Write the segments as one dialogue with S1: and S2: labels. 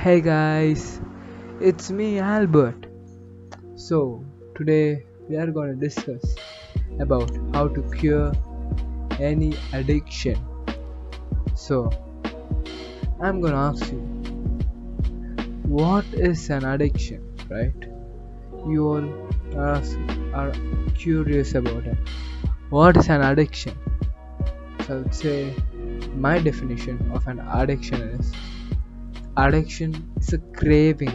S1: Hey guys, it's me Albert. So, today we are going to discuss about how to cure any addiction. So, I'm going to ask you, what is an addiction, right? You all are curious about it. What is an addiction? So, I would say my definition of an addiction is a craving,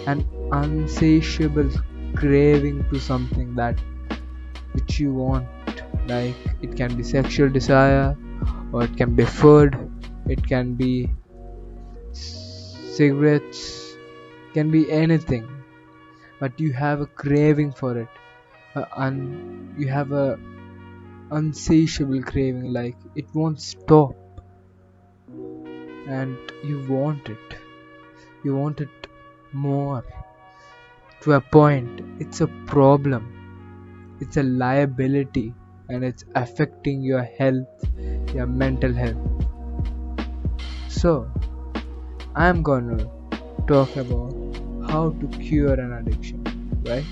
S1: an unsatiable craving to something that which you want. Like it can be sexual desire, or it can be food, it can be cigarettes, can be anything. But you have a craving for it. You have a unsatiable craving, like it won't stop, and you want it. You want it more to a point. It's a problem. It's a liability, and it's affecting your health, your mental health. So, I'm gonna talk about how to cure an addiction, right?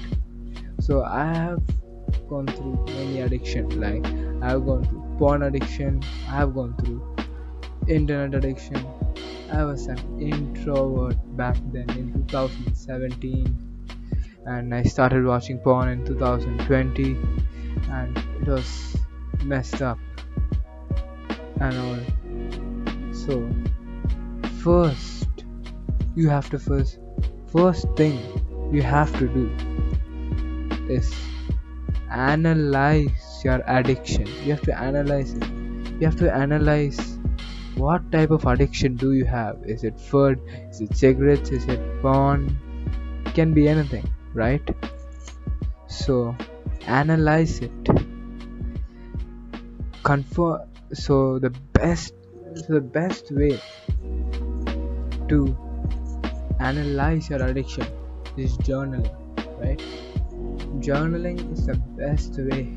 S1: So, I have gone through many addictions, like I have gone through porn addiction, I have gone through internet addiction. I was an introvert back then in 2017, and I started watching porn in 2020, and it was messed up and all. So first you have to first thing you have to do is analyze your addiction. You have to analyze it. You have to analyze what type of addiction do you have. Is it food? Is it cigarettes? Is it porn? It can be anything, right? So analyze it. Confirm. So the best way to analyze your addiction is journaling, right? Journaling is the best way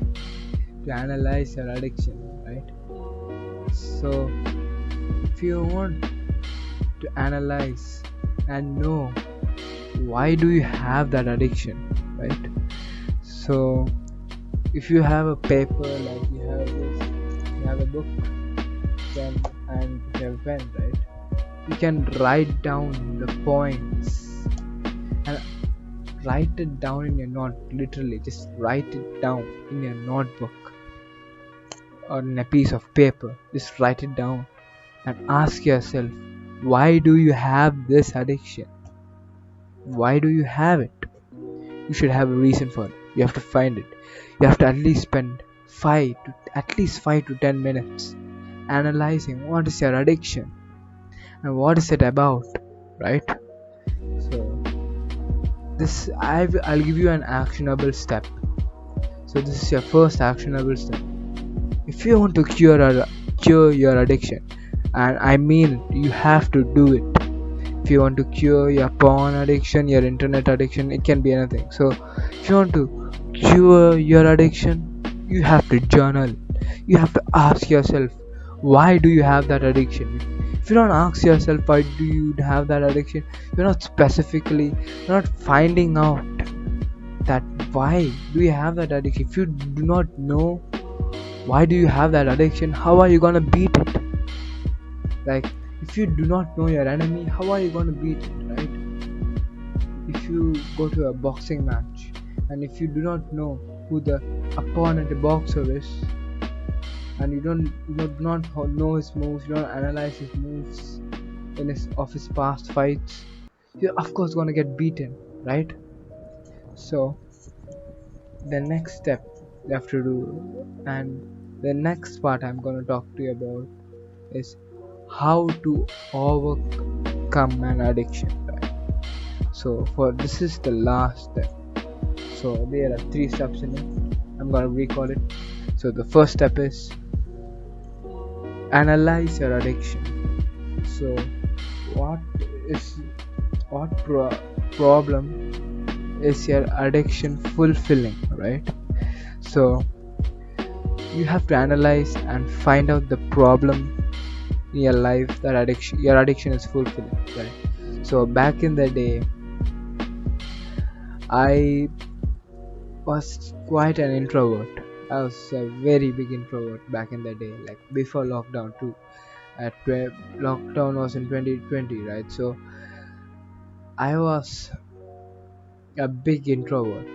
S1: to analyze your addiction, right? So if you want to analyze and know why do you have that addiction, right? So if you have a paper, like you have a book, pen, and you have a pen, right? You can write down the points and write it down in your note. Literally, just write it down in your notebook or in a piece of paper. Just write it down and ask yourself, why do you have this addiction? Why do you have it? You should have a reason for it. You have to find it. You have to at least spend 5 to 10 minutes analyzing what is your addiction and what is it about, right? So I'll give you an actionable step. So this is your first actionable step. If you want to cure your addiction, and I mean you have to do it. If you want to cure your porn addiction, your internet addiction, it can be anything. So if you want to cure your addiction, you have to journal. You have to ask yourself, why do you have that addiction? If you don't ask yourself why do you have that addiction, you're not finding out that why do you have that addiction. If you do not know why do you have that addiction, how are you gonna beat it? Like, if you do not know your enemy, how are you gonna beat it, right? If you go to a boxing match and if you do not know who the opponent boxer is, and you do not know his moves, you don't analyze his moves of his past fights, you're of course gonna get beaten, right? So the next step you have to do, and the next part I'm gonna talk to you about, is how to overcome an addiction, right? So for this is the last step. So there are 3 steps in it. I'm gonna recall it. So the first step is analyze your addiction. So what is problem is your addiction fulfilling, right? So you have to analyze and find out the problem in your life that your addiction is fulfilling, right? So back in the day, I was quite an introvert. I was a very big introvert back in the day, like before lockdown too. Lockdown was in 2020, right? So I was a big introvert,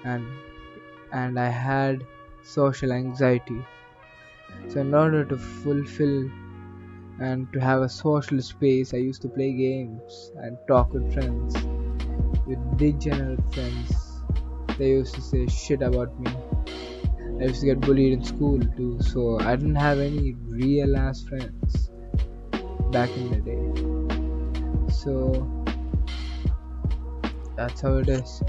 S1: and I had social anxiety. So in order to fulfill and to have a social space, I used to play games and talk with friends, with degenerate friends. They used to say shit about me. I used to get bullied in school too, so I didn't have any real ass friends back in the day. So that's how it is.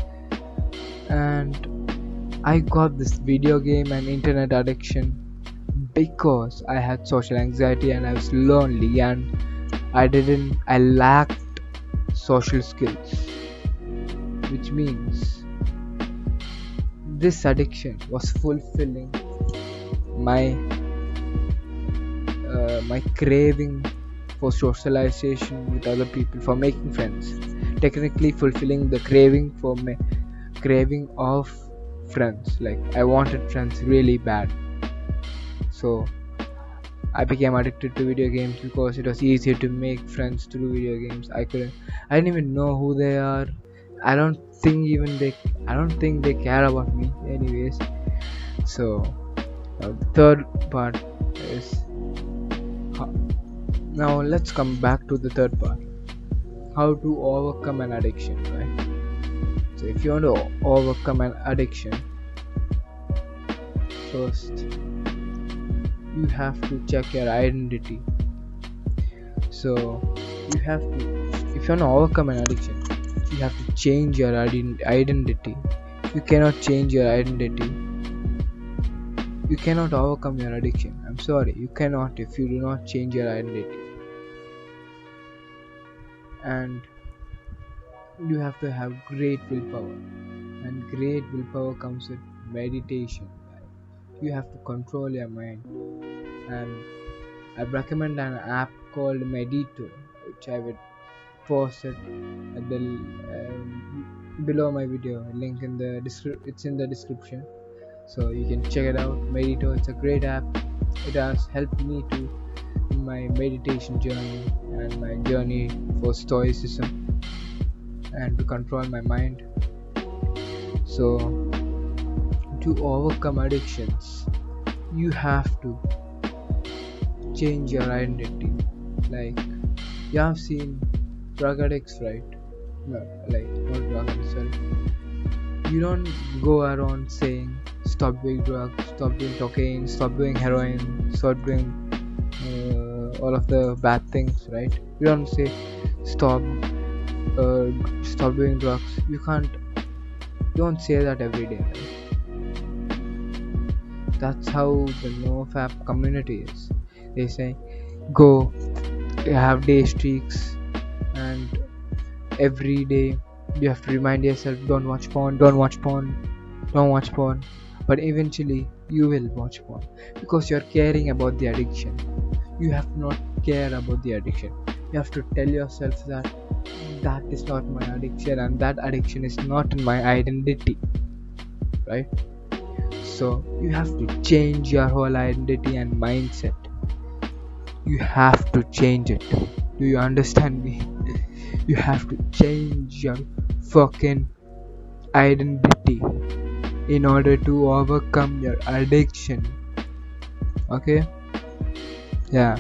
S1: And I got this video game and internet addiction because I had social anxiety and I was lonely and I lacked social skills, which means this addiction was fulfilling my my craving for socialization with other people, for making friends, technically fulfilling the craving for my craving of friends. Like I wanted friends really bad, so I became addicted to video games because it was easier to make friends through video games. I didn't even know who they are. I don't think even they I don't think they care about me anyways. So the third part is ho- now let's come back to the third part. How to overcome an addiction, right? So if you want to overcome an addiction, first you have to check your identity. So you have to, if you want to overcome an addiction, you have to change your identity. You cannot change your identity, you cannot overcome your addiction. I'm sorry, you cannot if you do not change your identity. And you have to have great willpower, and great willpower comes with meditation. You have to control your mind, and I recommend an app called Medito, which I will post it at the below my video. Link in the it's in the description, so you can check it out. Medito, it's a great app. It has helped me to in my meditation journey and my journey for stoicism and to control my mind. So to overcome addictions, you have to change your identity. Like you have seen drug addicts, right? No, like not drug addicts, sorry. You don't go around saying stop doing drugs, stop doing cocaine, stop doing heroin, stop doing all of the bad things, right? You don't say stop stop doing drugs. You don't say that every day, right? That's how the NoFap community is. They say go have day streaks, and every day you have to remind yourself don't watch porn, don't watch porn, don't watch porn. But eventually you will watch porn because you're caring about the addiction. You have to not care about the addiction. You have to tell yourself that that is not my addiction and that addiction is not in my identity, right? So you have to change your whole identity and mindset. You have to change it. Do you understand me? You have to change your fucking identity in order to overcome your addiction. Okay? Yeah,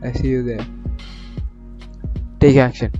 S1: I see you there. Take action.